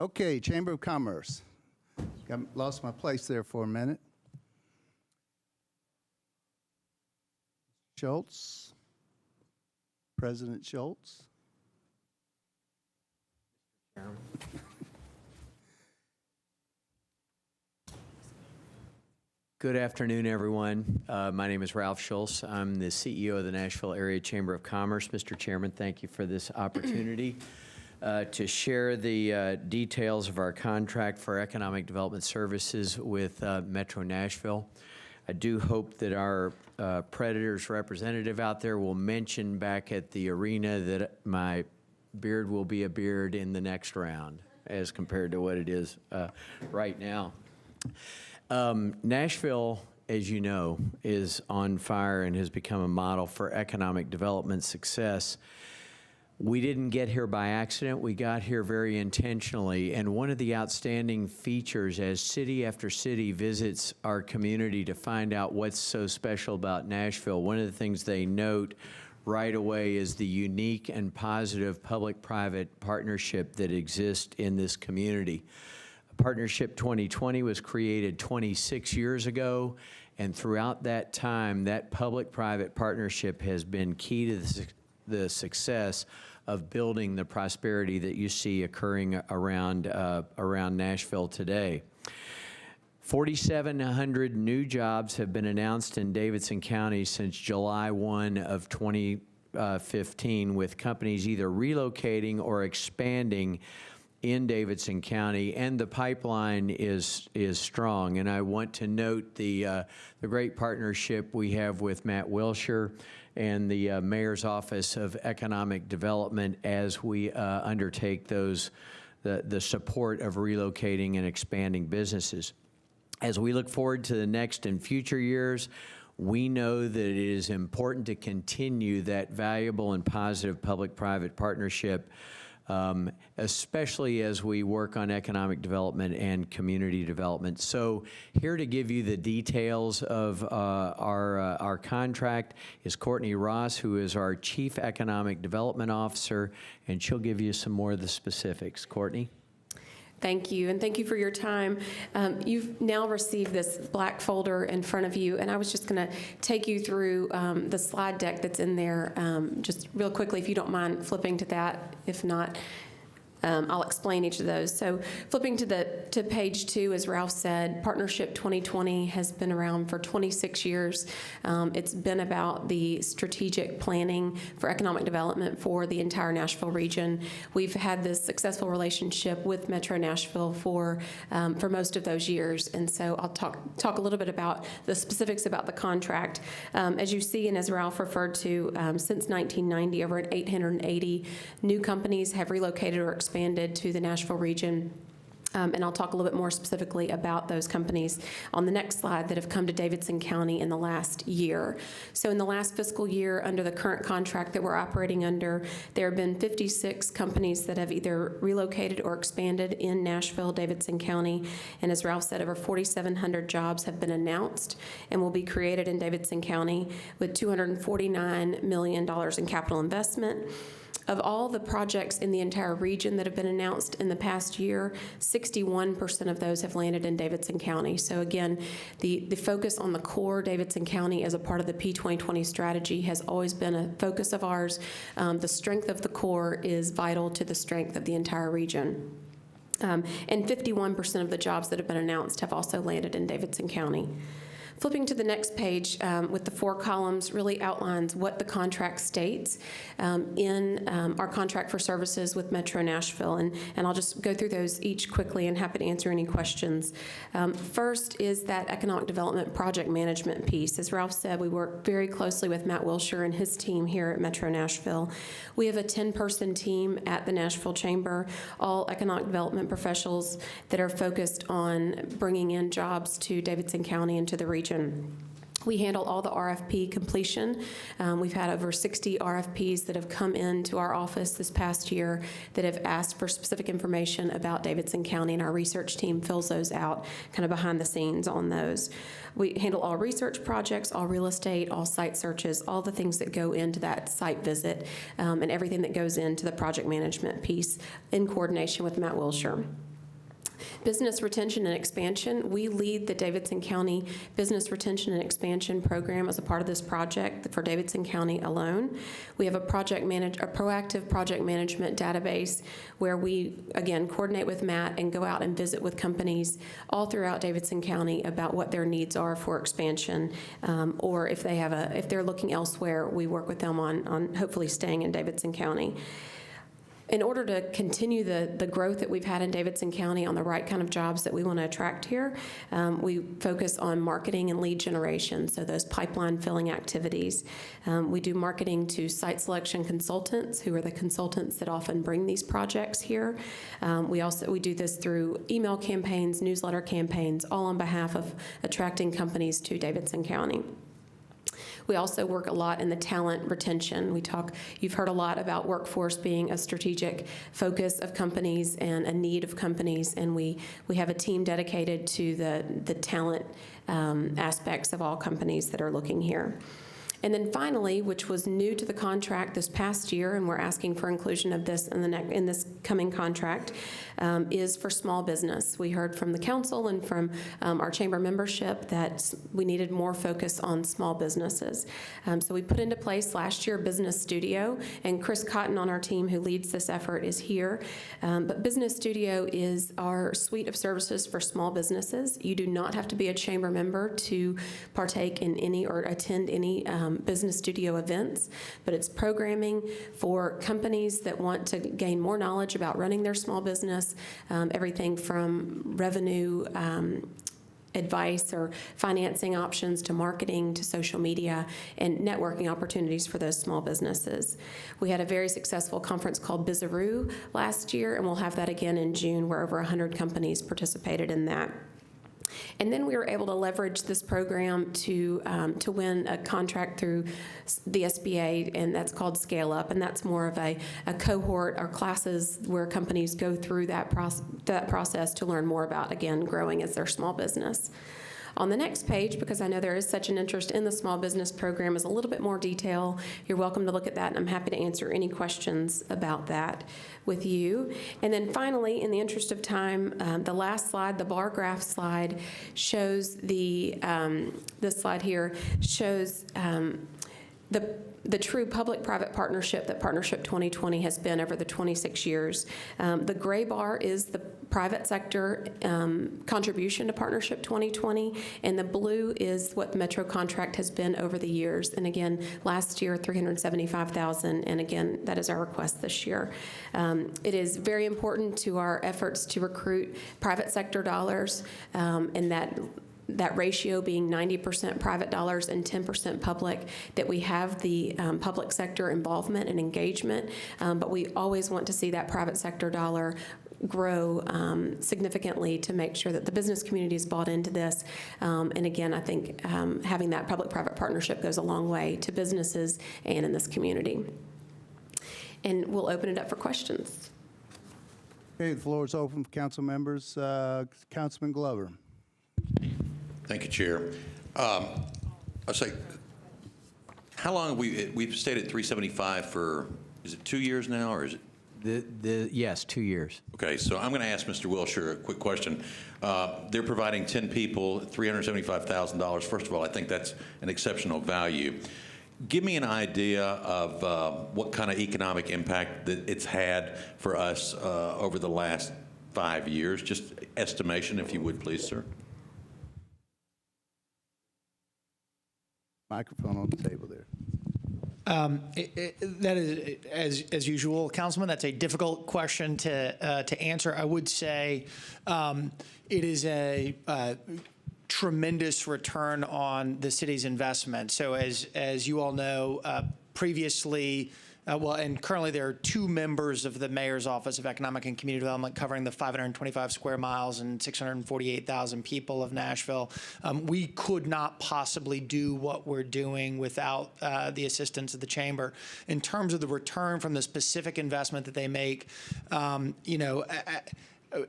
Okay, Chamber of Commerce. Lost my place there for a minute. Schultz, President Schultz. Good afternoon, everyone. My name is Ralph Schultz. I'm the CEO of the Nashville Area Chamber of Commerce. Mr. Chairman, thank you for this opportunity to share the details of our contract for economic development services with Metro Nashville. I do hope that our Predators representative out there will mention back at the arena that my beard will be a beard in the next round as compared to what it is right now. Nashville, as you know, is on fire and has become a model for economic development success. We didn't get here by accident. We got here very intentionally. And one of the outstanding features as city after city visits our community to find out what's so special about Nashville, one of the things they note right away is the unique and positive public-private partnership that exists in this community. Partnership 2020 was created 26 years ago, and throughout that time, that public-private partnership has been key to the success of building the prosperity that you see occurring around Nashville today. 4,700 new jobs have been announced in Davidson County since July 1 of 2015, with companies either relocating or expanding in Davidson County, and the pipeline is strong. And I want to note the great partnership we have with Matt Wilshire and the Mayor's Office of Economic Development as we undertake the support of relocating and expanding businesses. As we look forward to the next and future years, we know that it is important to continue that valuable and positive public-private partnership, especially as we work on economic development and community development. So here to give you the details of our contract is Courtney Ross, who is our Chief Economic Development Officer, and she'll give you some more of the specifics. Courtney? Thank you, and thank you for your time. You've now received this black folder in front of you, and I was just going to take you through the slide deck that's in there just real quickly, if you don't mind flipping to that. If not, I'll explain each of those. So flipping to page 2, as Ralph said, Partnership 2020 has been around for 26 years. It's been about the strategic planning for economic development for the entire Nashville region. We've had this successful relationship with Metro Nashville for most of those years, and so I'll talk a little bit about the specifics about the contract. As you see, and as Ralph referred to, since 1990, over 880 new companies have relocated or expanded to the Nashville region. And I'll talk a little bit more specifically about those companies on the next slide that have come to Davidson County in the last year. So in the last fiscal year, under the current contract that we're operating under, there have been 56 companies that have either relocated or expanded in Nashville, Davidson County. And as Ralph said, over 4,700 jobs have been announced and will be created in Davidson County with $249 million in capital investment. Of all the projects in the entire region that have been announced in the past year, 61% of those have landed in Davidson County. So again, the focus on the core Davidson County as a part of the P2020 strategy has always been a focus of ours. The strength of the core is vital to the strength of the entire region. And 51% of the jobs that have been announced have also landed in Davidson County. Flipping to the next page with the 4 columns really outlines what the contract states in our contract for services with Metro Nashville. And I'll just go through those each quickly and happy to answer any questions. First is that economic development project management piece. As Ralph said, we work very closely with Matt Wilshire and his team here at Metro Nashville. We have a 10-person team at the Nashville Chamber, all economic development professionals that are focused on bringing in jobs to Davidson County and to the region. We handle all the RFP completion. We've had over 60 RFPs that have come into our office this past year that have asked for specific information about Davidson County, and our research team fills those out kind of behind the scenes on those. We handle all research projects, all real estate, all site searches, all the things that go into that site visit, and everything that goes into the project management piece in coordination with Matt Wilshire. Business retention and expansion. We lead the Davidson County Business Retention and Expansion Program as a part of this project for Davidson County alone. We have a proactive project management database where we, again, coordinate with Matt and go out and visit with companies all throughout Davidson County about what their needs are for expansion, or if they're looking elsewhere, we work with them on hopefully staying in Davidson County. In order to continue the growth that we've had in Davidson County on the right kind of jobs that we want to attract here, we focus on marketing and lead generation, so those pipeline filling activities. We do marketing to site selection consultants, who are the consultants that often bring these projects here. We do this through email campaigns, newsletter campaigns, all on behalf of attracting companies to Davidson County. We also work a lot in the talent retention. You've heard a lot about workforce being a strategic focus of companies and a need of companies, and we have a team dedicated to the talent aspects of all companies that are looking here. And then finally, which was new to the contract this past year, and we're asking for inclusion of this in this coming contract, is for small business. We heard from the council and from our chamber membership that we needed more focus on small businesses. So we put into place last year Business Studio, and Chris Cotton on our team, who leads this effort, is here. But Business Studio is our suite of services for small businesses. You do not have to be a chamber member to partake in any or attend any Business Studio events, but it's programming for companies that want to gain more knowledge about running their small business, everything from revenue advice or financing options to marketing to social media and networking opportunities for those small businesses. We had a very successful conference called Bizaroo last year, and we'll have that again in June, where over 100 companies participated in that. And then we were able to leverage this program to win a contract through the SBA, and that's called Scale Up, and that's more of a cohort or classes where companies go through that process to learn more about, again, growing as their small business. On the next page, because I know there is such an interest in the small business program, is a little bit more detail. You're welcome to look at that, and I'm happy to answer any questions about that with you. And then finally, in the interest of time, the last slide, the bar graph slide, shows this slide here shows the true public-private partnership that Partnership 2020 has been over the 26 years. The gray bar is the private sector contribution to Partnership 2020, and the blue is what the Metro contract has been over the years. And again, last year, $375,000, and again, that is our request this year. It is very important to our efforts to recruit private sector dollars, and that ratio being 90% private dollars and 10% public, that we have the public sector involvement and engagement, but we always want to see that private sector dollar grow significantly to make sure that the business community is bought into this. And again, I think having that public-private partnership goes a long way to businesses and in this community. And we'll open it up for questions. Okay, the floor is open for council members. Councilman Glover. Thank you, Chair. I'll say, how long have we've stayed at 375 for, is it 2 years now, or is it? Yes, 2 years. Okay, so I'm going to ask Mr. Wilshire a quick question. They're providing 10 people, $375,000. First of all, I think that's an exceptional value. Give me an idea of what kind of economic impact that it's had for us over the last 5 years. Just estimation, if you would, please, sir. Microphone on the table there. That is, as usual, Councilman, that's a difficult question to answer. I would say it is a tremendous return on the city's investment. So as you all know, previously, and currently there are 2 members of the Mayor's Office of Economic and Community Development covering the 525 square miles and 648,000 people of Nashville. We could not possibly do what we're doing without the assistance of the Chamber. In terms of the return from the specific investment that they make,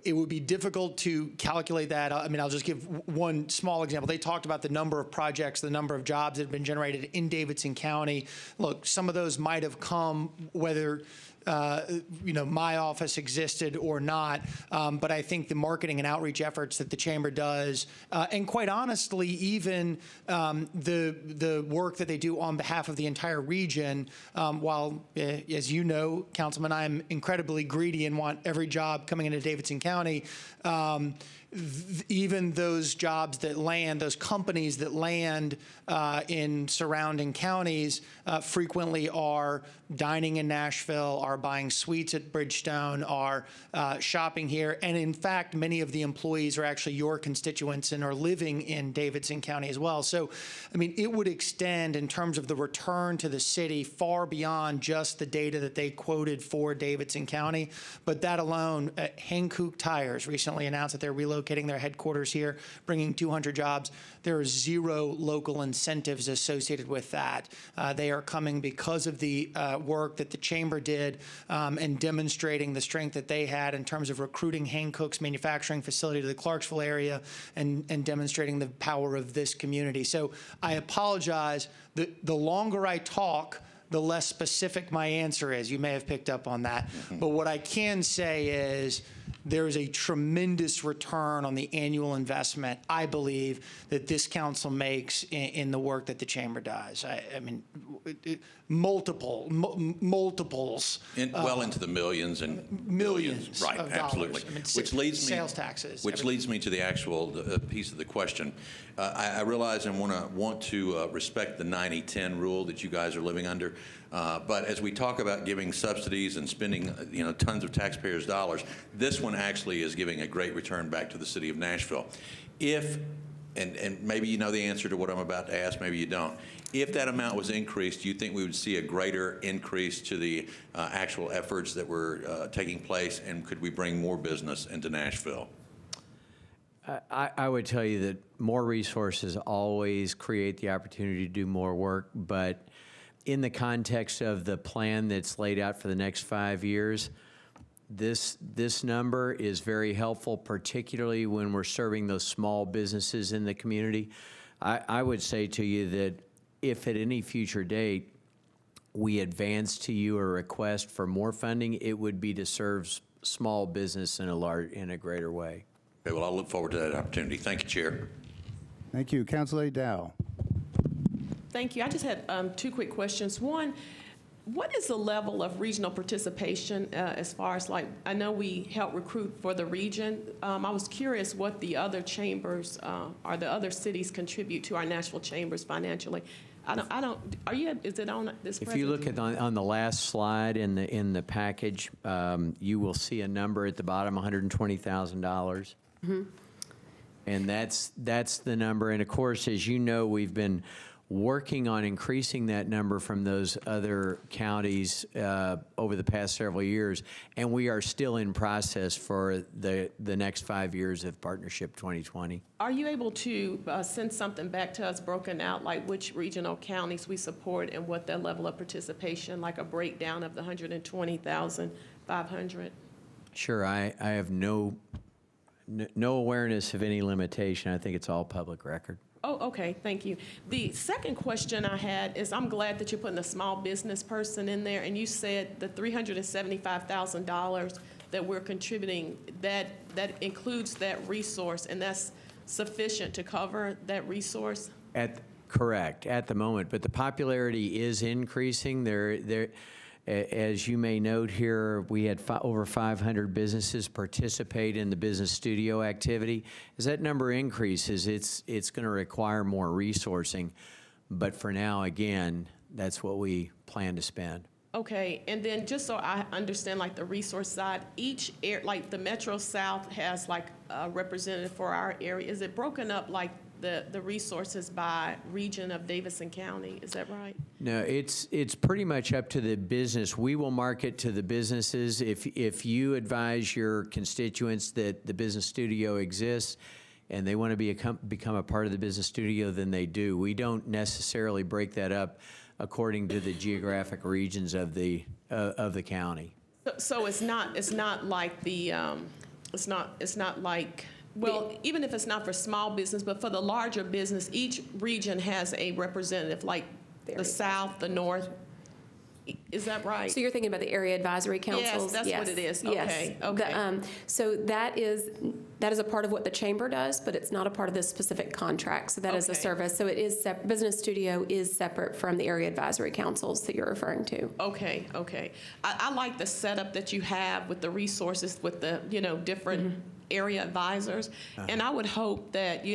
it would be difficult to calculate that. I mean, I'll just give one small example. They talked about the number of projects, the number of jobs that have been generated in Davidson County. Look, some of those might have come whether my office existed or not. But I think the marketing and outreach efforts that the chamber does, and quite honestly, even the work that they do on behalf of the entire region, while, as you know, Councilman, I'm incredibly greedy and want every job coming into Davidson County, even those jobs that land, those companies that land in surrounding counties frequently are dining in Nashville, are buying suites at Bridgestone, are shopping here. And in fact, many of the employees are actually your constituents and are living in Davidson County as well. So, I mean, it would extend in terms of the return to the city far beyond just the data that they quoted for Davidson County. But that alone, Hankook Tires recently announced that they're relocating their headquarters here, bringing 200 jobs. There are zero local incentives associated with that. They are coming because of the work that the chamber did and demonstrating the strength that they had in terms of recruiting Hankook's manufacturing facility to the Clarksville area and demonstrating the power of this community. So I apologize. The longer I talk, the less specific my answer is. You may have picked up on that. But what I can say is there is a tremendous return on the annual investment, I believe, that this council makes in the work that the chamber does. I mean, multiples. Well into the millions and millions right, of absolutely. dollars. I mean, which leads me sales taxes. Which leads me to the actual piece of the question. I realize and want to respect the 90-10 rule that you guys are living under. But as we talk about giving subsidies and spending, tons of taxpayers' dollars, this one actually is giving a great return back to the city of Nashville. If, and maybe you know the answer to what I'm about to ask, maybe you don't. If that amount was increased, do you think we would see a greater increase to the actual efforts that were taking place, and could we bring more business into Nashville? I would tell you that more resources always create the opportunity to do more work, but in the context of the plan that's laid out for the next 5 years, this number is very helpful, particularly when we're serving those small businesses in the community. I would say to you that if at any future date we advance to you a request for more funding, it would be to serve small business in a greater way. Okay, well, I'll look forward to that opportunity. Thank you, Chair. Thank you. Councilor Dow. Thank you. I just had two quick questions. One, what is the level of regional participation as far as, like, I know we help recruit for the region. I was curious what the other chambers or the other cities contribute to our Nashville chambers financially. Is it on this? If you look at on the last slide in the package, you will see a number at the bottom, $120,000. And that's the number. And of course, as you know, we've been working on increasing that number from those other counties over the past several years, and we are still in process for the next 5 years of Partnership 2020. Are you able to send something back to us broken out, like which regional counties we support and what their level of participation, like a breakdown of the 120,500? Sure, I have no awareness of any limitation. I think it's all public record. Oh, okay, thank you. The second question I had is, I'm glad that you're putting a small business person in there, and you said the $375,000 that we're contributing, that includes that resource, and that's sufficient to cover that resource? Correct, at the moment, but the popularity is increasing. As you may note here, we had over 500 businesses participate in the business studio activity. As that number increases, it's going to require more resourcing. But for now, again, that's what we plan to spend. Okay, and then just so I understand, like the resource side, like the Metro South has like a representative for our area. Is it broken up like the resources by region of Davidson County? Is that right? No, it's pretty much up to the business. We will market to the businesses. If you advise your constituents that the business studio exists and they want to become a part of the business studio, then they do. We don't necessarily break that up according to the geographic regions of the county. So it's not like it's not like. Well, even if it's not for small business, but for the larger business, each region has a representative, like the South, the North. Is that right? So you're thinking about the area advisory councils? that's what it is. Yes. Okay, okay. So that is a part of what the chamber does, but it's not a part of this specific contract. So that is a Okay. service. So it is Business Studio is separate from the area advisory councils that you're referring to. Okay, okay. I like the setup that you have with the resources, with the, different area advisors. And I would hope that,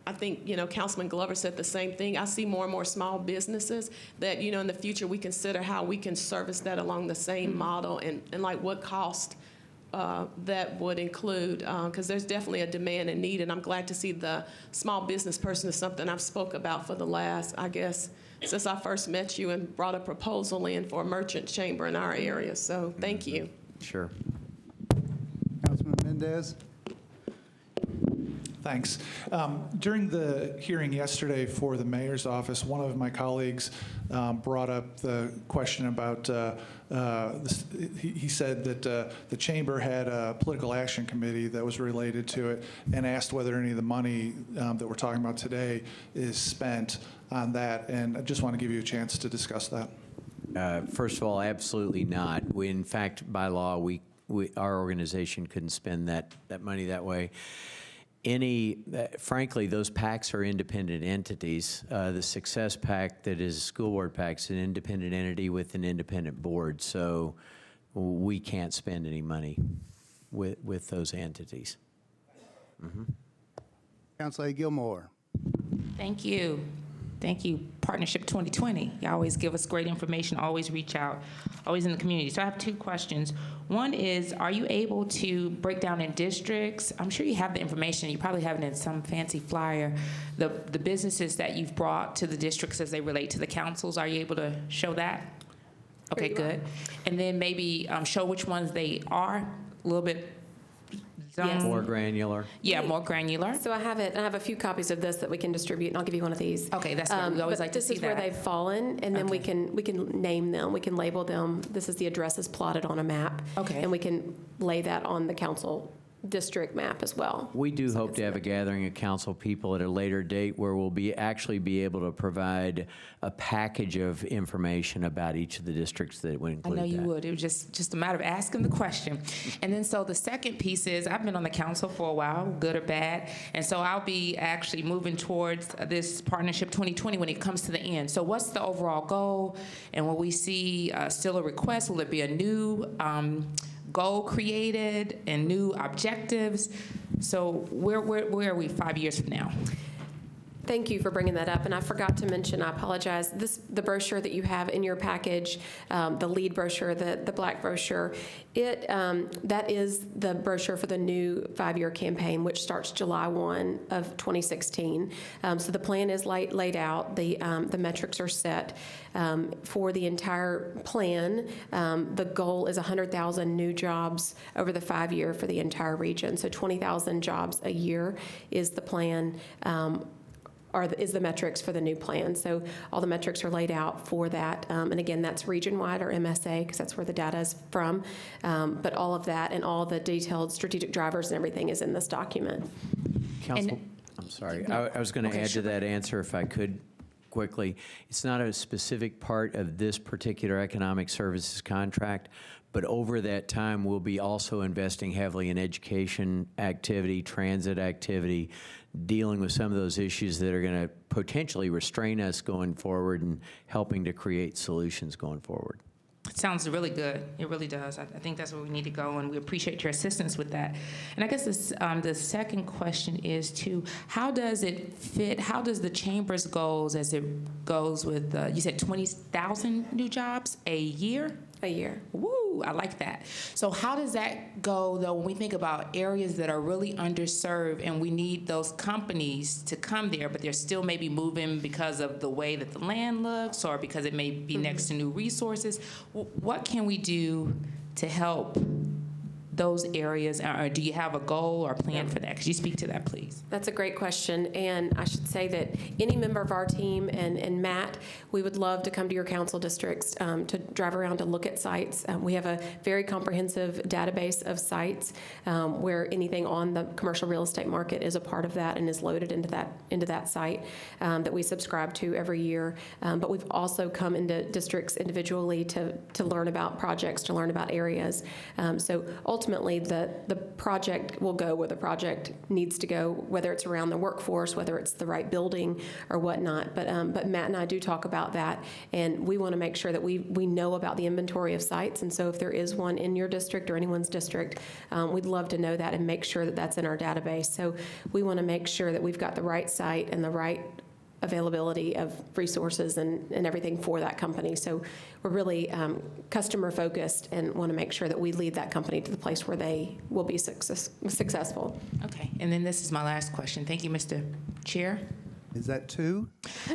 I think, Councilman Glover said the same thing. I see more and more small businesses that, in the future we consider how we can service that along the same model and like what cost that would include, because there's definitely a demand and need, and I'm glad to see the small business person is something I've spoke about for the last, I guess, since I first met you and brought a proposal in for a merchant chamber in our area. So thank you. Sure. Councilman Mendez? Thanks. During the hearing yesterday for the mayor's office, one of my colleagues brought up the question about, he said that the chamber had a political action committee that was related to it and asked whether any of the money that we're talking about today is spent on that. And I just want to give you a chance to discuss that. First of all, absolutely not. In fact, by law, our organization couldn't spend that money that way. Frankly, those PACs are independent entities. The Success PAC that is a school board PAC is an independent entity with an independent board, so we can't spend any money with those entities. Councilor Gilmore? Thank you. Thank you. Partnership 2020. You always give us great information, always reach out, always in the community. So I have two questions. One is, are you able to break down in districts? I'm sure you have the information. You probably have it in some fancy flyer. The businesses that you've brought to the districts as they relate to the councils, are you able to show that? Okay, good. And then maybe show which ones they are, a little bit Yes. More granular. Yeah, more granular. So I have it. I have a few copies of this that we can distribute, and I'll give you one of these. Okay, that's good. We always but like to see This is where that. they've fallen, and then we Okay. can name them. We can label them. This is the addresses plotted on a map. Okay. And we can lay that on the council district map as well. We do So hope it's to have a gathering of council people at a later date where we'll actually be able to provide a package of information about each of the districts that would I include know you that. would. It was just a matter of asking the question. And then so the second piece is, I've been on the council for a while, good or bad, and so I'll be actually moving towards this Partnership 2020 when it comes to the end. So what's the overall goal? And will we see still a request? Will it be a new goal created and new objectives? So where are we 5 years from now? Thank you for bringing that up, and I forgot to mention, I apologize, the brochure that you have in your package, the lead brochure, the black brochure, that is the brochure for the new 5-year campaign, which starts July 1 of 2016. So the plan is laid out, the metrics are set for the entire plan. The goal is 100,000 new jobs over the 5-year for the entire region. So 20,000 jobs a year is the plan. Is the metrics for the new plan. So all the metrics are laid out for that. And again, that's region-wide or MSA, because that's where the data is from. But all of that and all the detailed strategic drivers and everything is in this document. Council, I'm sorry. I was going to add to that answer if I could quickly. It's not a specific part of this particular economic services contract, but over that time, we'll be also investing heavily in education activity, transit activity, dealing with some of those issues that are going to potentially restrain us going forward and helping to create solutions going forward. It sounds really good. It really does. I think that's where we need to go, and we appreciate your assistance with that. And I guess this, the second question is, too, how does it fit, how does the chamber's goals as it goes with, you said 20,000 new jobs a year? A year. Woo, I like that. So how does that go, though, when we think about areas that are really underserved and we need those companies to come there, but they're still maybe moving because of the way that the land looks or because it may be next to new resources? What can we do to help those areas? Or do you have a goal or plan for that? Could you speak to that, please? That's a great question, and I should say that any member of our team and Matt, we would love to come to your council districts to drive around to look at sites. We have a very comprehensive database of sites where anything on the commercial real estate market is a part of that and is loaded into that site that we subscribe to every year. But we've also come into districts individually to learn about projects, to learn about areas. So ultimately, the project will go where the project needs to go, whether it's around the workforce, whether it's the right building or whatnot. But Matt and I do talk about that, and we want to make sure that we know about the inventory of sites. And so if there is one in your district or anyone's district, we'd love to know that and make sure that that's in our database. So we want to make sure that we've got the right site and the right availability of resources and everything for that company. So we're really customer focused and want to make sure that we lead that company to the place where they will be successful. Okay, and then this is my last question. Thank you, Mr. Chair. Is that two?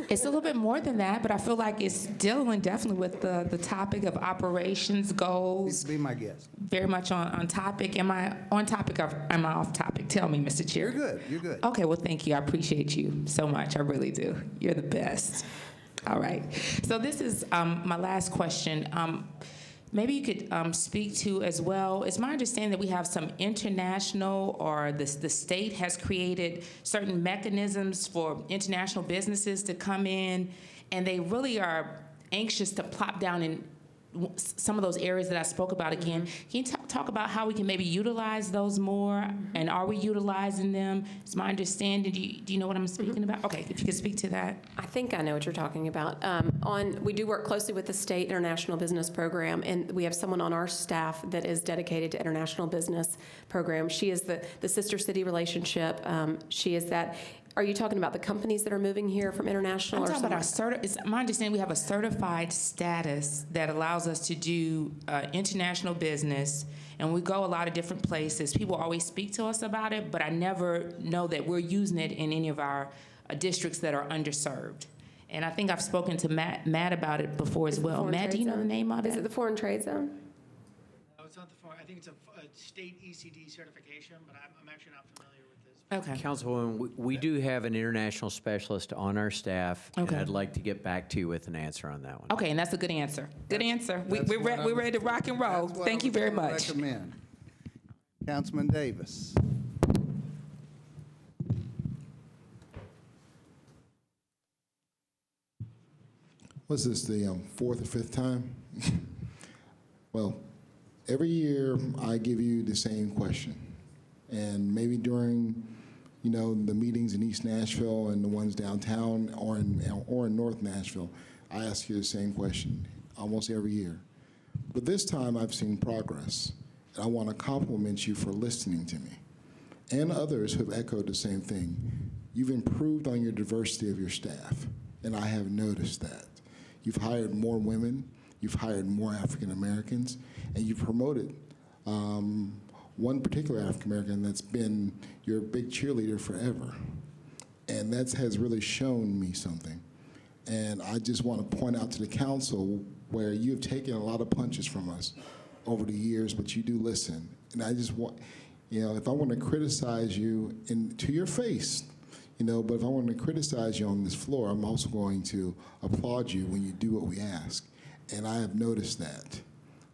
It's a little bit more than that, but I feel like it's dealing definitely with the topic of operations goals. Be my guest. Very much on topic. Am I on topic or am I off topic? Tell me, Mr. Chair. You're good. You're good. Okay, well, thank you. I appreciate you so much. I really do. You're the best. All right. So this is my last question. Maybe you could speak to as well. It's my understanding that we have some international, or the state has created certain mechanisms for international businesses to come in, and they really are anxious to plop down in some of those areas that I spoke about again. Can you talk about how we can maybe utilize those more, and are we utilizing them? It's my understanding. Do you know what I'm speaking about? Okay, if you could speak to that. I think I know what you're talking about. We do work closely with the State International Business Program, and we have someone on our staff that is dedicated to international business program. She is the sister city relationship. She is that. Are you talking about the companies that are moving here from international? I'm talking about it's my understanding we have a certified status that allows us to do international business, and we go a lot of different places. People always speak to us about it, but I never know that we're using it in any of our districts that are underserved. And I think I've spoken to Matt about it before as well. Matt, do you know the name of it? Is it the Foreign Trade Zone? No, it's not the foreign. I think it's a state ECD certification, but I'm actually not familiar with this. Okay. Councilwoman, we do have an international specialist on our staff, Okay. and I'd like to get back to you with an answer on that one. Okay, and that's a good answer. Good answer. We're ready to rock and roll. That's what Thank I you very was gonna much. Recommend. Councilman Davis. What's this, the fourth or fifth time? Well, every year I give you the same question. And maybe during, the meetings in East Nashville and the ones downtown or in North Nashville, I ask you the same question almost every year. But this time I've seen progress. And I want to compliment you for listening to me. And others who have echoed the same thing. You've improved on your diversity of your staff, and I have noticed that. You've hired more women, you've hired more African Americans, and you've promoted one particular African American that's been your big cheerleader forever. And that has really shown me something. And I just want to point out to the council where you have taken a lot of punches from us over the years, but you do listen. And I just want, if I want to criticize you to your face, but if I want to criticize you on this floor, I'm also going to applaud you when you do what we ask. And I have noticed that.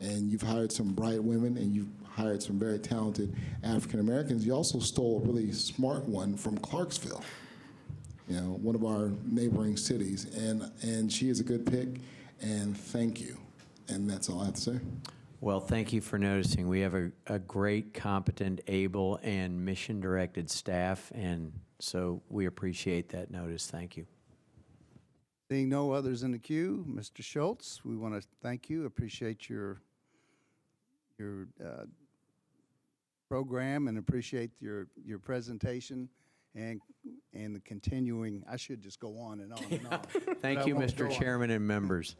And you've hired some bright women, and you've hired some very talented African Americans. You also stole a really smart one from Clarksville, one of our neighboring cities. And she is a good pick, and thank you. And that's all I have to say. Well, thank you for noticing. We have a great, competent, able, and mission-directed staff, and so we appreciate that notice. Thank you. Seeing no others in the queue, Mr. Schultz, we want to thank you, appreciate your program, and appreciate your presentation and the continuing. I should just go on and on and on. Thank you, Mr. Chairman and members.